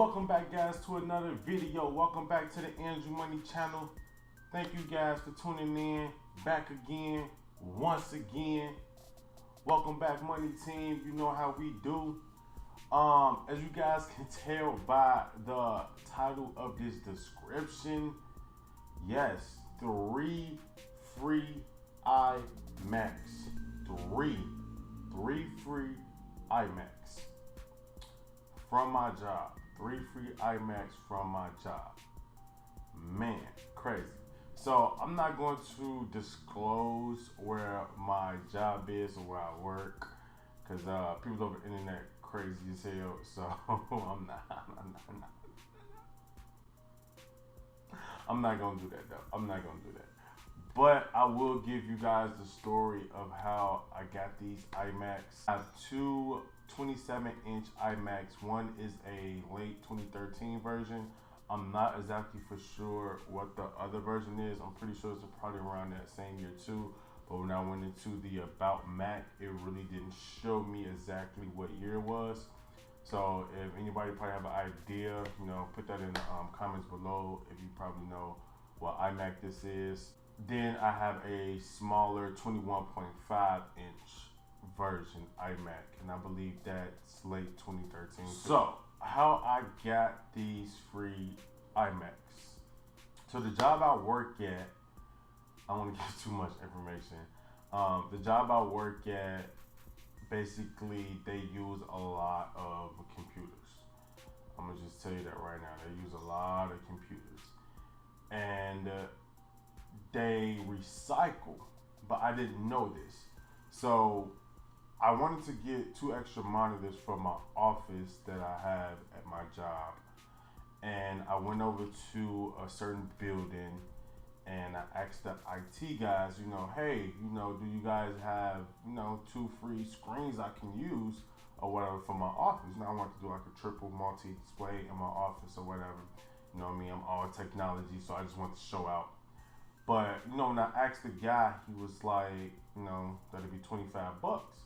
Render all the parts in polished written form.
Welcome back, guys, to another video. Welcome back to the Andrew Money channel. Thank you guys for tuning in. Back again, once again. Welcome back, Money Team. You know how we do. As you guys can tell by the title of this description, yes, 3 free iMacs. Three free iMacs from my job. 3 free iMacs from my job. Man, crazy. So I'm not going to disclose where my job is or where I work, because people over the internet crazy as hell. So I'm not gonna do that though. I'm not gonna do that. But I will give you guys the story of how I got these iMacs. I have two 27-inch iMacs. One is a late 2013 version. I'm not exactly for sure what the other version is. I'm pretty sure it's probably around that same year too. But when I went into the About Mac, it really didn't show me exactly what year it was. So if anybody probably have an idea, you know, put that in the comments below if you probably know what iMac this is. Then I have a smaller 21.5 inch version iMac, and I believe that's late 2013. So how I got these free iMacs. So the job I work at, I don't want to give too much information. The job I work at, basically they use a lot of computers. I'm gonna just tell you that right now. They use a lot of computers, and they recycle, but I didn't know this. So I wanted to get 2 extra monitors for my office that I have at my job. And I went over to a certain building and I asked the IT guys, you know, hey, you know, do you guys have, you know, 2 free screens I can use or whatever for my office? You know, I want to do like a triple multi-display in my office or whatever. You know what I mean? I'm all technology, so I just want to show out. But, you know, when I asked the guy, he was like, you know, that'd be 25 bucks.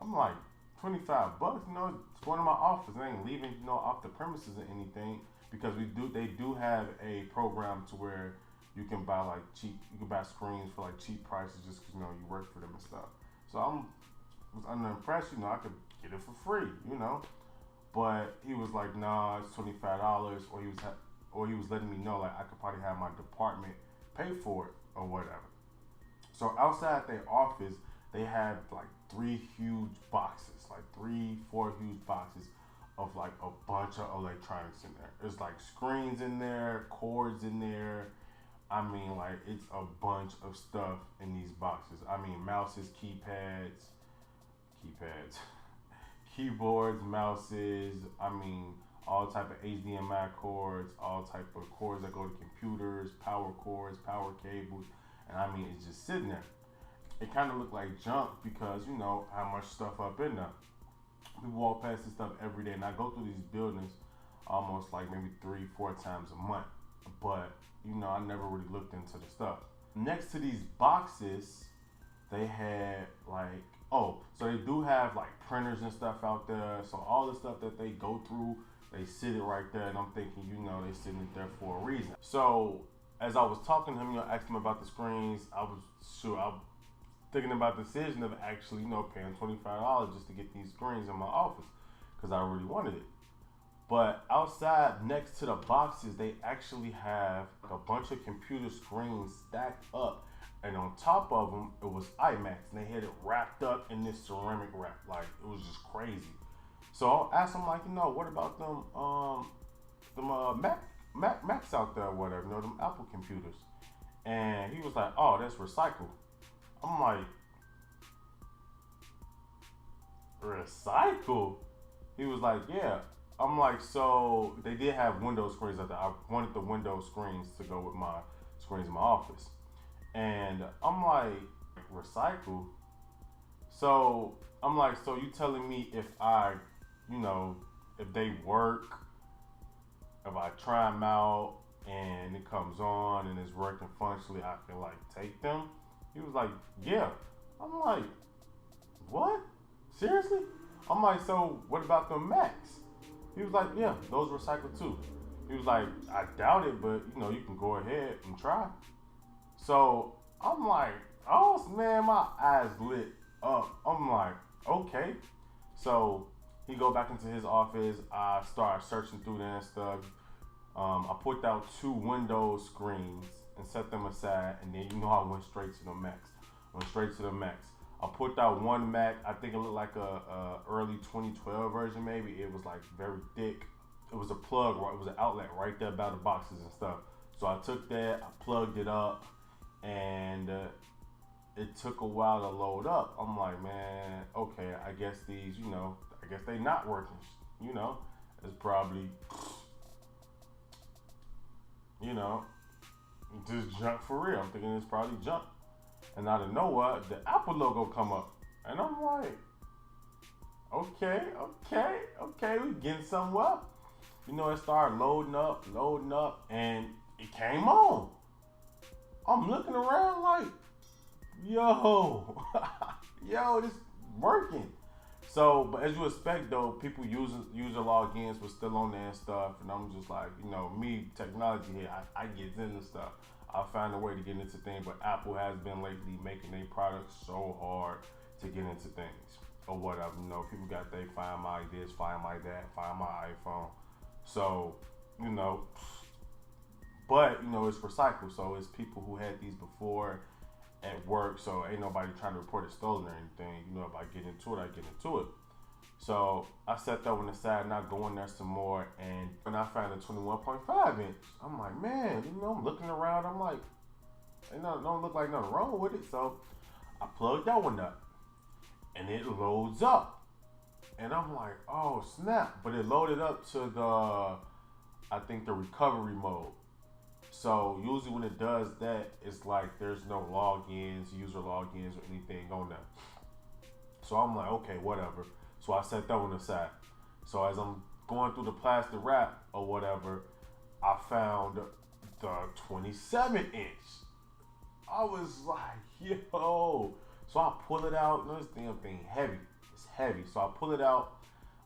I'm like, 25 bucks? You know, it's going to my office. I ain't leaving, you know, off the premises or anything, because they do have a program to where you can buy like cheap, you can buy screens for like cheap prices just because, you know, you work for them and stuff. So I was under the impression, you know, I could get it for free, you know. But he was like, nah, it's $25, or he was letting me know like I could probably have my department pay for it or whatever. So outside their office, they have like 3 huge boxes, like 3-4 huge boxes of like a bunch of electronics in there. There's like screens in there, cords in there. I mean, like, it's a bunch of stuff in these boxes. I mean, mouses, keypads, keyboards, mouses. I mean, all type of HDMI cords, all type of cords that go to computers, power cords, power cables, and I mean, it's just sitting there. It kind of looked like junk because, you know, how much stuff up in there. People walk past this stuff every day, and I go through these buildings almost like maybe 3-4 times a month. But, you know, I never really looked into the stuff. Next to these boxes, they had like, oh, so they do have like printers and stuff out there. So all the stuff that they go through, they sit it right there, and I'm thinking, you know, they sitting it there for a reason. So as I was talking to him, you know, asking him about the screens, I was thinking about the decision of actually, you know, paying $25 just to get these screens in my office because I really wanted it. But outside, next to the boxes, they actually have a bunch of computer screens stacked up, and on top of them, it was iMacs, and they had it wrapped up in this ceramic wrap. Like, it was just crazy. So I asked him, like, you know, what about them Macs out there or whatever, you know, them Apple computers? And he was like, oh, that's recycled. I'm like, recycle? He was like, yeah. I'm like, so they did have Windows screens out there. I wanted the Windows screens to go with my screens in my office. And I'm like, recycle? So I'm like, so you telling me if I, you know, if they work, if I try them out and it comes on and it's working functionally, I can like take them? He was like, yeah. I'm like, what? Seriously? I'm like, so what about the Macs? He was like, yeah, those recycled too. He was like, I doubt it, but you know, you can go ahead and try. So I'm like, oh man, my eyes lit up. I'm like, okay. So he go back into his office. I start searching through there and stuff. I put out 2 Windows screens and set them aside, and then you know I went straight to the Macs. Went straight to the Macs. I put out one Mac. I think it looked like a early 2012 version, maybe. It was like very thick. It was a plug, it was an outlet right there by the boxes and stuff. So I took that, I plugged it up, and it took a while to load up. I'm like, man, okay, I guess these, you know, I guess they not working. You know, it's probably, you know, just junk for real. I'm thinking it's probably junk. And out of nowhere, the Apple logo come up. And I'm like, okay, we getting somewhere. You know, it started loading up, and it came on. I'm looking around like, yo, yo, this working. So, but as you expect though, people using user logins was still on there and stuff, and I'm just like, you know, me, technology here, I get into stuff. I find a way to get into things, but Apple has been lately making their products so hard to get into things or whatever. You know, people got they find my this, find my that, find my iPhone. So, you know, but you know, it's recycled, so it's people who had these before at work, so ain't nobody trying to report it stolen or anything. You know, if I get into it, I get into it. So I set that one aside, not going there some more, and when I found a 21.5 inch, I'm like, man, you know, I'm looking around, I'm like, ain't nothing, don't look like nothing wrong with it. So I plugged that one up, and it loads up, and I'm like, oh snap! But it loaded up to I think the recovery mode. So usually when it does that, it's like there's no logins, user logins, or anything on there. So I'm like, okay, whatever. So I set that one aside. So as I'm going through the plastic wrap or whatever, I found the 27 inch. I was like, yo. So I pull it out. And this damn thing heavy. It's heavy. So I pull it out.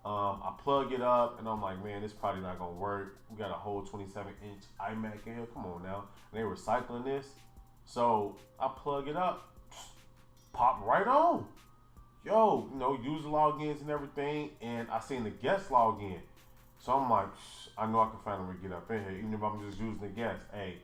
I plug it up, and I'm like, man, this probably not gonna work. We got a whole 27-inch iMac in here. Come on now. And they recycling this. So I plug it up. Pop right on. Yo, you know, user logins and everything, and I seen the guest login. So I'm like, I know I can find a way to get up in here, even if I'm just using the guest. Hey,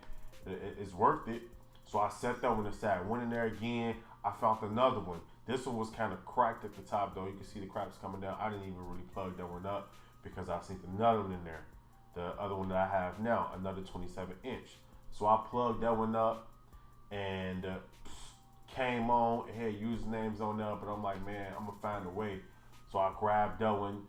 it's worth it. So I set that one aside. Went in there again. I found another one. This one was kind of cracked at the top, though. You can see the cracks coming down. I didn't even really plug that one up because I seen another one in there. The other one that I have now, another 27 inch. So I plugged that one up, and came on. It had usernames on there, but I'm like, man, I'm gonna find a way. So I grabbed that one.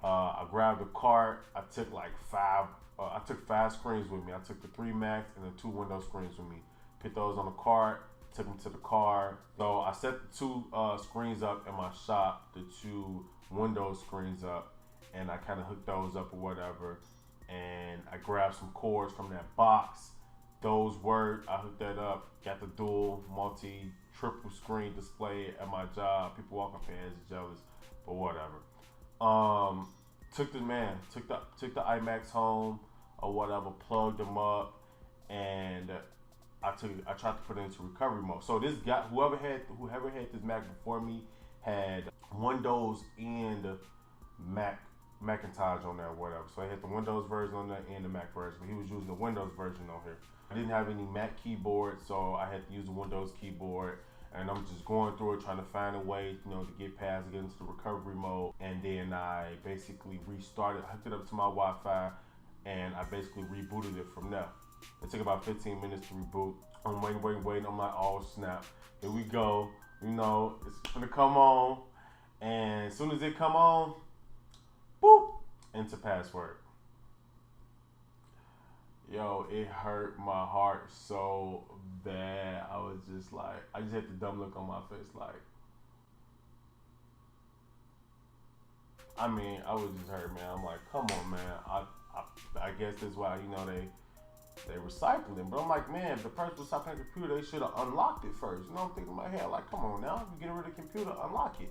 I grabbed the cart. I took like I took 5 screens with me. I took the 3 Macs and the 2 Windows screens with me. Put those on the cart. Took them to the car. So I set the 2 screens up in my shop, the 2 Windows screens up, and I kind of hooked those up or whatever. And I grabbed some cords from that box. Those worked. I hooked that up. Got the dual, triple screen display at my job. People walking past jealous, but whatever. Took the iMacs home or whatever. Plugged them up, and I tried to put it into recovery mode. So this guy, whoever had this Mac before me, had Windows and Macintosh on there or whatever. So I had the Windows version on there and the Mac version. But he was using the Windows version on here. I didn't have any Mac keyboard, so I had to use the Windows keyboard. And I'm just going through it, trying to find a way, you know, to get past, get into the recovery mode. And then I basically restarted, hooked it up to my Wi-Fi, and I basically rebooted it from there. It took about 15 minutes to reboot. I'm waiting. I'm like, oh snap, here we go. You know, it's gonna come on. And as soon as it come on, boop, enter password. Yo, it hurt my heart so bad. I was just like, I just had the dumb look on my face, like, I mean, I was just hurt, man. I'm like, come on, man. I guess that's why, you know, they recycling. But I'm like, man, if the person was stopping the computer, they should have unlocked it first. You know, I'm thinking in my head, like, come on now, you getting rid of the computer, unlock it.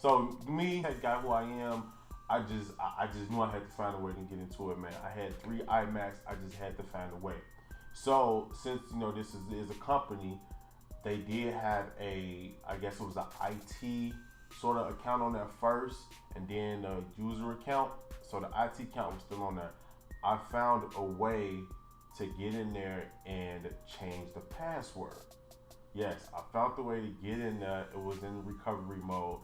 So me, that guy who I am, I just knew I had to find a way to get into it, man. I had 3 iMacs. I just had to find a way. So since this is a company, they did have I guess it was an IT sort of account on there first, and then a user account. So the IT account was still on there. I found a way to get in there and change the password. Yes, I found the way to get in there. It was in recovery mode.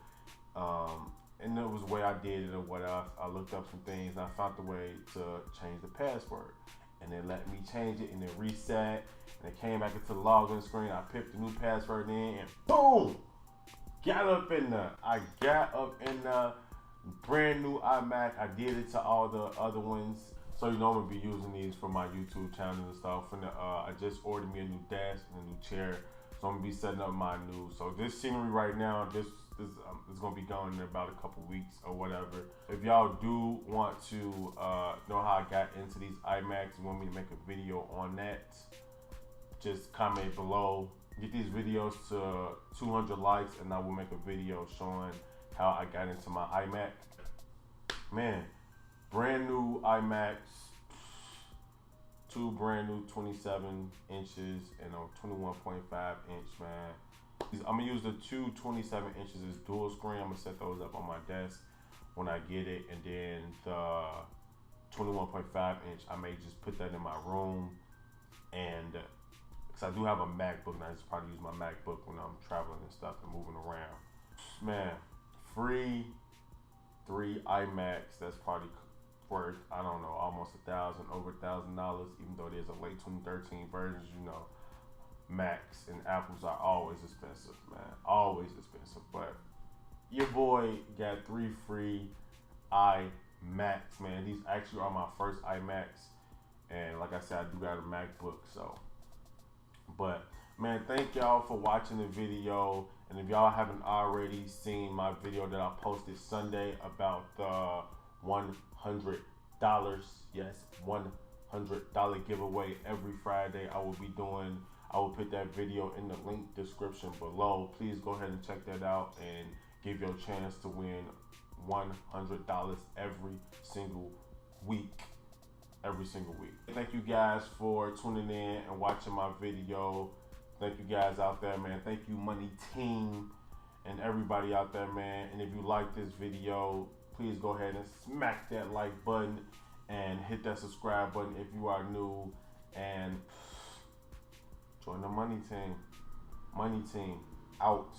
And it was the way I did it or whatever. I looked up some things and I found the way to change the password. And it let me change it and it reset. And it came back into the login screen. I picked the new password in and boom! Got up in there. I got up in the brand new iMac. I did it to all the other ones. So I'm gonna be using these for my YouTube channel and stuff. And I just ordered me a new desk and a new chair. So I'm gonna be setting up my new. So this scenery right now, this is gonna be going in about a couple weeks or whatever. If y'all do want to know how I got into these iMacs, you want me to make a video on that, just comment below. Get these videos to 200 likes and I will make a video showing how I got into my iMac. Man, brand new iMacs, 2 brand new 27 inches and a 21.5 inch, man. I'm gonna use the 2 27 inches as dual screen. I'm gonna set those up on my desk when I get it, and then the 21.5 inch, I may just put that in my room, and because I do have a MacBook, and I just probably use my MacBook when I'm traveling and stuff and moving around. Man, free 3 iMacs, that's probably worth, I don't know, almost over $1,000, even though there's a late 2013 versions, Macs and Apples are always expensive, man. Always expensive. But your boy got 3 free iMacs, man. These actually are my first iMacs. And like I said, I do got a MacBook, so. But, man, thank y'all for watching the video. And if y'all haven't already seen my video that I posted Sunday about the $100, yes, $100 giveaway every Friday I will be doing. I will put that video in the link description below. Please go ahead and check that out and give your chance to win $100 every single week. Every single week. Thank you guys for tuning in and watching my video. Thank you guys out there, man. Thank you, Money Team, and everybody out there, man. And if you like this video, please go ahead and smack that like button and hit that subscribe button if you are new, and join the Money Team. Money Team out.